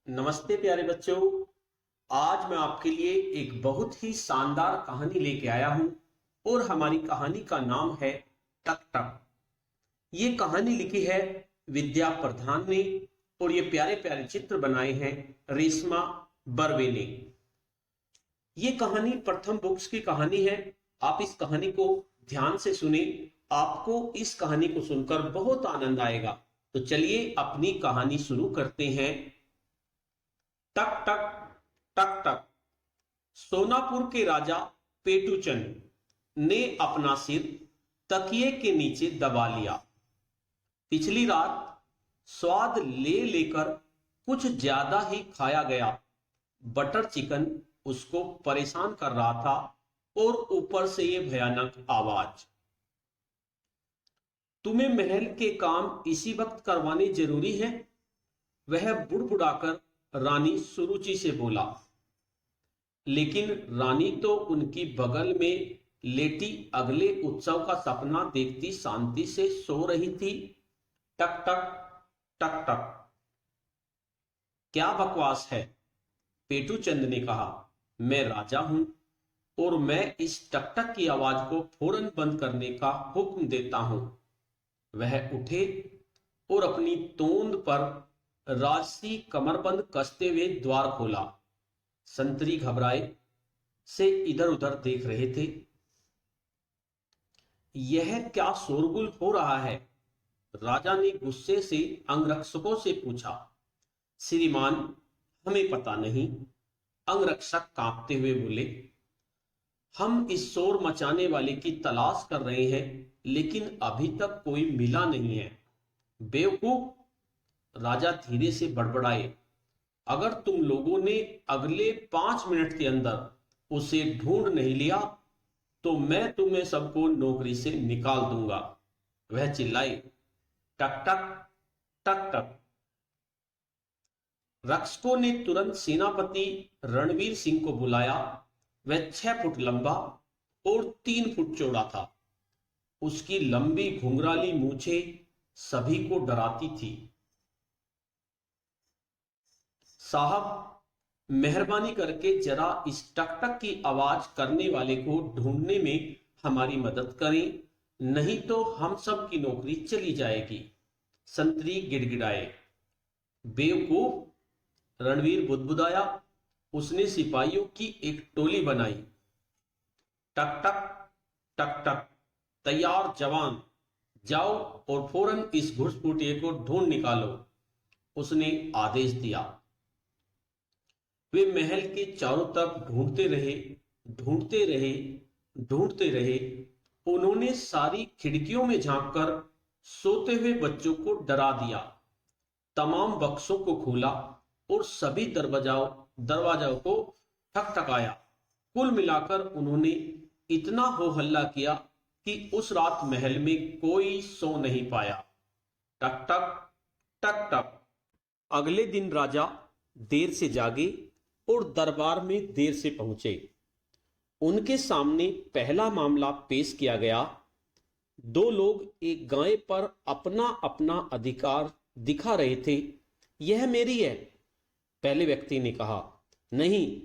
नमस्ते प्यारे बच्चों। आज मैं आपके लिए एक बहुत ही शानदार कहानी लेके आया हूं और हमारी कहानी का नाम है टक टक। ये कहानी लिखी है विद्या प्रधान ने और ये प्यारे प्यारे चित्र बनाए हैं रेशमा बर्वे ने। ये कहानी प्रथम बुक्स की कहानी है। आप इस कहानी को ध्यान से सुने, आपको इस कहानी को सुनकर बहुत आनंद आएगा। तो चलिए अपनी कहानी शुरू करते हैं। टक टक टक टक। सोनापुर के राजा पेटूचंद ने अपना सिर तकिए के नीचे दबा लिया। पिछली रात स्वाद ले लेकर कुछ ज्यादा ही खाया गया बटर चिकन उसको परेशान कर रहा था और ऊपर से ये भयानक आवाज। तुम्हें महल के काम इसी वक्त करवाने जरूरी है? वह बुड़बुड़ाकर रानी सुरुचि से बोला। लेकिन रानी तो उनकी बगल में लेटी अगले उत्सव का सपना देखती शांति से सो रही थी। टक टक टक टक। क्या बकवास है? पेटूचंद ने कहा। मैं राजा हूं और मैं इस टक टक की आवाज को फौरन बंद करने का हुक्म देता हूं। वह उठे और अपनी तोंद पर राजसी कमरबंद कसते हुए द्वार खोला। संतरी घबराए से इधर उधर देख रहे थे। यह क्या शोरगुल हो रहा है? राजा ने गुस्से से अंगरक्षकों से पूछा। श्रीमान, हमें पता नहीं, अंगरक्षक कांपते हुए बोले। हम इस शोर मचाने वाले की तलाश कर रहे हैं, लेकिन अभी तक कोई मिला नहीं है। बेवकूफ, राजा धीरे से बड़बड़ाए। अगर तुम लोगों ने अगले 5 मिनट के अंदर उसे ढूंढ नहीं लिया तो मैं तुम्हें सबको नौकरी से निकाल दूंगा। वह चिल्लाई। टक टक टक टक। रक्षकों ने तुरंत सेनापति रणवीर सिंह को बुलाया। वह 6 फुट लंबा और 3 फुट चौड़ा था। उसकी लंबी घुंघराली मूछें सभी को डराती थी। साहब, मेहरबानी करके जरा इस टक टक की आवाज करने वाले को ढूंढने में हमारी मदद करें, नहीं तो हम सब की नौकरी चली जाएगी। संतरी गिड़गिड़ाए। बेवकूफ, रणवीर बुदबुदाया। उसने सिपाहियों की एक टोली बनाई। टक टक टक टक। तैयार जवान, जाओ और फौरन इस घुसपैठिए को ढूंढ निकालो, उसने आदेश दिया। वे महल के चारों तरफ ढूंढते रहे, ढूंढते रहे, ढूंढते रहे। उन्होंने सारी खिड़कियों में झांककर सोते हुए बच्चों को डरा दिया, तमाम बक्सों को खोला और सभी दरवाजाओं को ठकठकाया। कुल मिलाकर उन्होंने इतना हो हल्ला किया कि उस रात महल में कोई सो नहीं पाया। टक टक टक टक। अगले दिन राजा देर से जागे और दरबार में देर से पहुंचे। उनके सामने पहला मामला पेश किया गया। 2 लोग एक गाय पर अपना अपना अधिकार दिखा रहे थे। यह मेरी है, पहले व्यक्ति ने कहा। नहीं,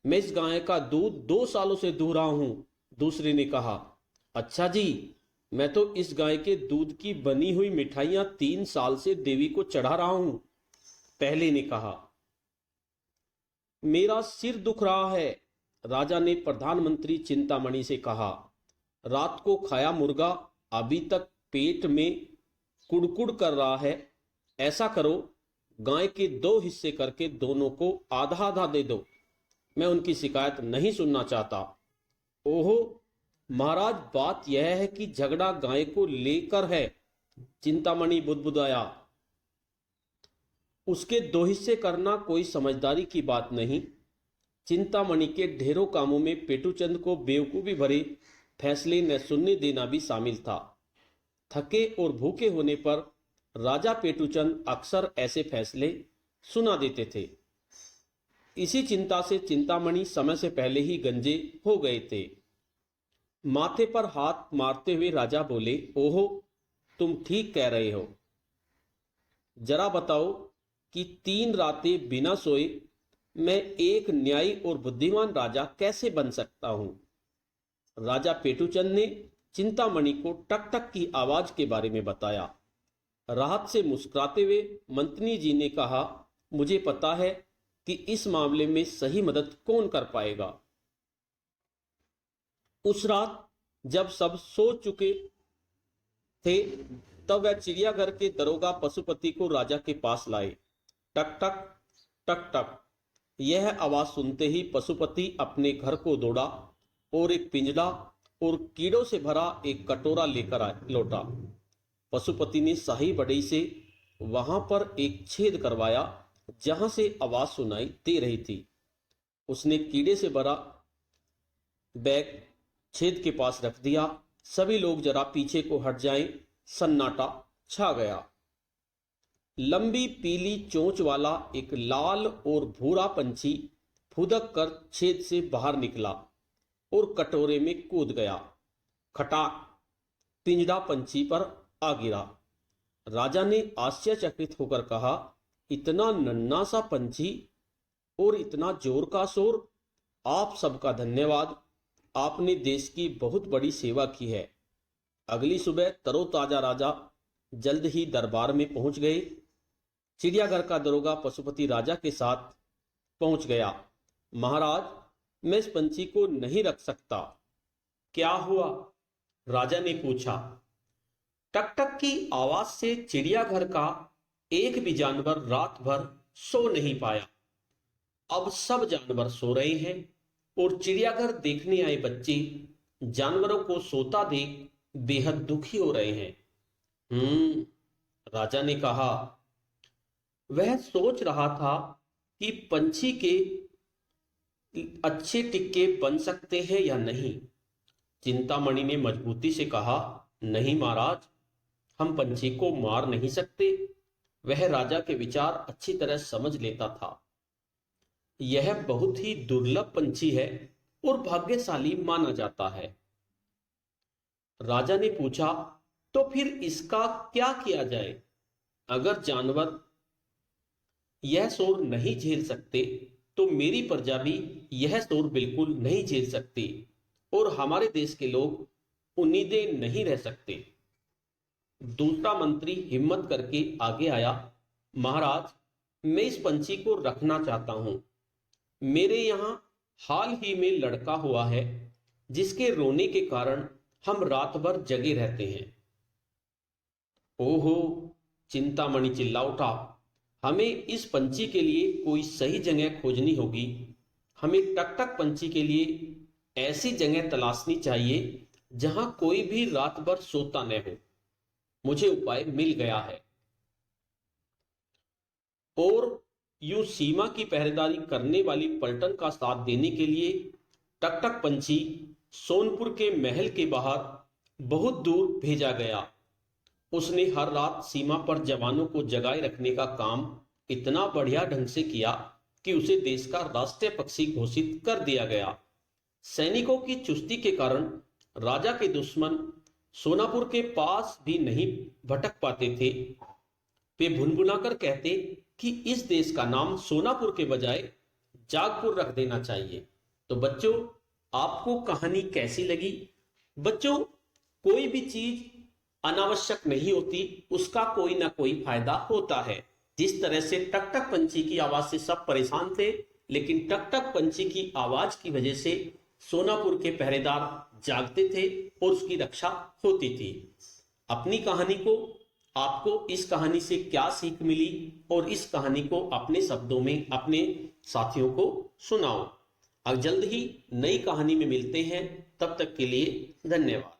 मैं इस गाय का दूध 2 सालों से दूह रहा हूं, दूसरे ने कहा। अच्छा जी, मैं तो इस गाय के दूध की बनी हुई मिठाइयां 3 साल से देवी को चढ़ा रहा हूं, पहले ने कहा। मेरा सिर दुख रहा है, राजा ने प्रधानमंत्री चिंतामणि से कहा। रात को खाया मुर्गा अभी तक पेट में कुड़कुड़ कर रहा है। ऐसा करो, गाय के 2 हिस्से करके दोनों को आधा आधा दे दो। मैं उनकी शिकायत नहीं सुनना चाहता। ओहो महाराज, बात यह है कि झगड़ा गाय को लेकर है, चिंतामणि बुदबुदाया। उसके 2 हिस्से करना कोई समझदारी की बात नहीं। चिंतामणि के ढेरों कामों में पेटूचंद को बेवकूफी भरे फैसले न सुनने देना भी शामिल था। थके और भूखे होने पर राजा पेटूचंद अक्सर ऐसे फैसले सुना देते थे। इसी चिंता से चिंतामणि समय से पहले ही गंजे हो गए थे। माथे पर हाथ मारते हुए राजा बोले। ओहो, तुम ठीक कह रहे हो। जरा बताओ, कि 3 रातें बिना सोए मैं एक न्यायी और बुद्धिमान राजा कैसे बन सकता हूं। राजा पेटूचंद ने चिंतामणि को टक टक की आवाज के बारे में बताया। राहत से मुस्कुराते हुए मंत्री जी ने कहा, मुझे पता है कि इस मामले में सही मदद कौन कर पाएगा। उस रात जब सब सो चुके थे तब वह चिड़ियाघर के दरोगा पशुपति को राजा के पास लाए। टक टक टक टक। यह आवाज सुनते ही पशुपति अपने घर को दौड़ा और एक पिंजरा और कीड़ों से भरा एक कटोरा लेकर लौटा। पशुपति ने शाही बढ़ई से वहां पर एक छेद करवाया जहां से आवाज सुनाई दे रही थी। उसने कीड़े से भरा बैग छेद के पास रख दिया। सभी लोग जरा पीछे को हट जाएं। सन्नाटा छा गया। लंबी पीली चोंच वाला एक लाल और भूरा पंछी फुदक कर छेद से बाहर निकला और कटोरे में कूद गया। खटाक, पिंजरा पंछी पर आ गिरा। राजा ने आश्चर्यचकित होकर कहा, इतना नन्हा सा पंछी और इतना जोर का शोर। आप सबका धन्यवाद, आपने देश की बहुत बड़ी सेवा की है। अगली सुबह तरोताजा राजा जल्द ही दरबार में पहुंच गए। चिड़ियाघर का दरोगा पशुपति राजा के साथ पहुंच गया। महाराज, मैं इस पंछी को नहीं रख सकता। क्या हुआ? राजा ने पूछा। टक टक की आवाज से चिड़ियाघर का एक भी जानवर रात भर सो नहीं पाया। अब सब जानवर सो रहे हैं और चिड़ियाघर देखने आए बच्चे जानवरों को सोता देख बेहद दुखी हो रहे हैं। राजा ने कहा। वह सोच रहा था कि पंछी के अच्छे टिक्के बन सकते हैं या नहीं। चिंतामणि ने मजबूती से कहा, नहीं महाराज, हम पंछी को मार नहीं सकते। वह राजा के विचार अच्छी तरह समझ लेता था। यह बहुत ही दुर्लभ पंछी है और भाग्यशाली माना जाता है। राजा ने पूछा, तो फिर इसका क्या किया जाए? अगर जानवर यह शोर नहीं झेल सकते तो मेरी प्रजा भी यह शोर बिल्कुल नहीं झेल सकती और हमारे देश के लोग उम्मीदें नहीं रह सकते। दूसरा मंत्री हिम्मत करके आगे आया। महाराज, मैं इस पंछी को रखना चाहता हूं। मेरे यहां हाल ही में लड़का हुआ है जिसके रोने के कारण हम रात भर जगे रहते हैं। ओहो, चिंतामणि चिल्ला उठा, हमें इस पंछी के लिए कोई सही जगह खोजनी होगी। हमें टक टक पंछी के लिए ऐसी जगह तलाशनी चाहिए जहां कोई भी रात भर सोता न हो। मुझे उपाय मिल गया है। और यूं सीमा की पहरेदारी करने वाली पलटन का साथ देने के लिए टक टक पंछी सोनपुर के महल के बाहर बहुत दूर भेजा गया। उसने हर रात सीमा पर जवानों को जगाए रखने का काम इतना बढ़िया ढंग से किया कि उसे देश का राष्ट्रीय पक्षी घोषित कर दिया गया। सैनिकों की चुस्ती के कारण राजा के दुश्मन सोनापुर के पास भी नहीं भटक पाते थे। वे भुनभुनाकर कहते कि इस देश का नाम सोनापुर के बजाय जागपुर रख देना चाहिए। तो बच्चों, आपको कहानी कैसी लगी? बच्चों, कोई भी चीज अनावश्यक नहीं होती, उसका कोई ना कोई फायदा होता है। जिस तरह से टक टक पंछी की आवाज से सब परेशान थे, लेकिन टक टक पंछी की आवाज की वजह से सोनापुर के पहरेदार जागते थे और उसकी रक्षा होती थी। अपनी कहानी को, आपको इस कहानी से क्या सीख मिली और इस कहानी को अपने शब्दों में अपने साथियों को सुनाओ। अब जल्द ही नई कहानी में मिलते हैं, तब तक के लिए धन्यवाद।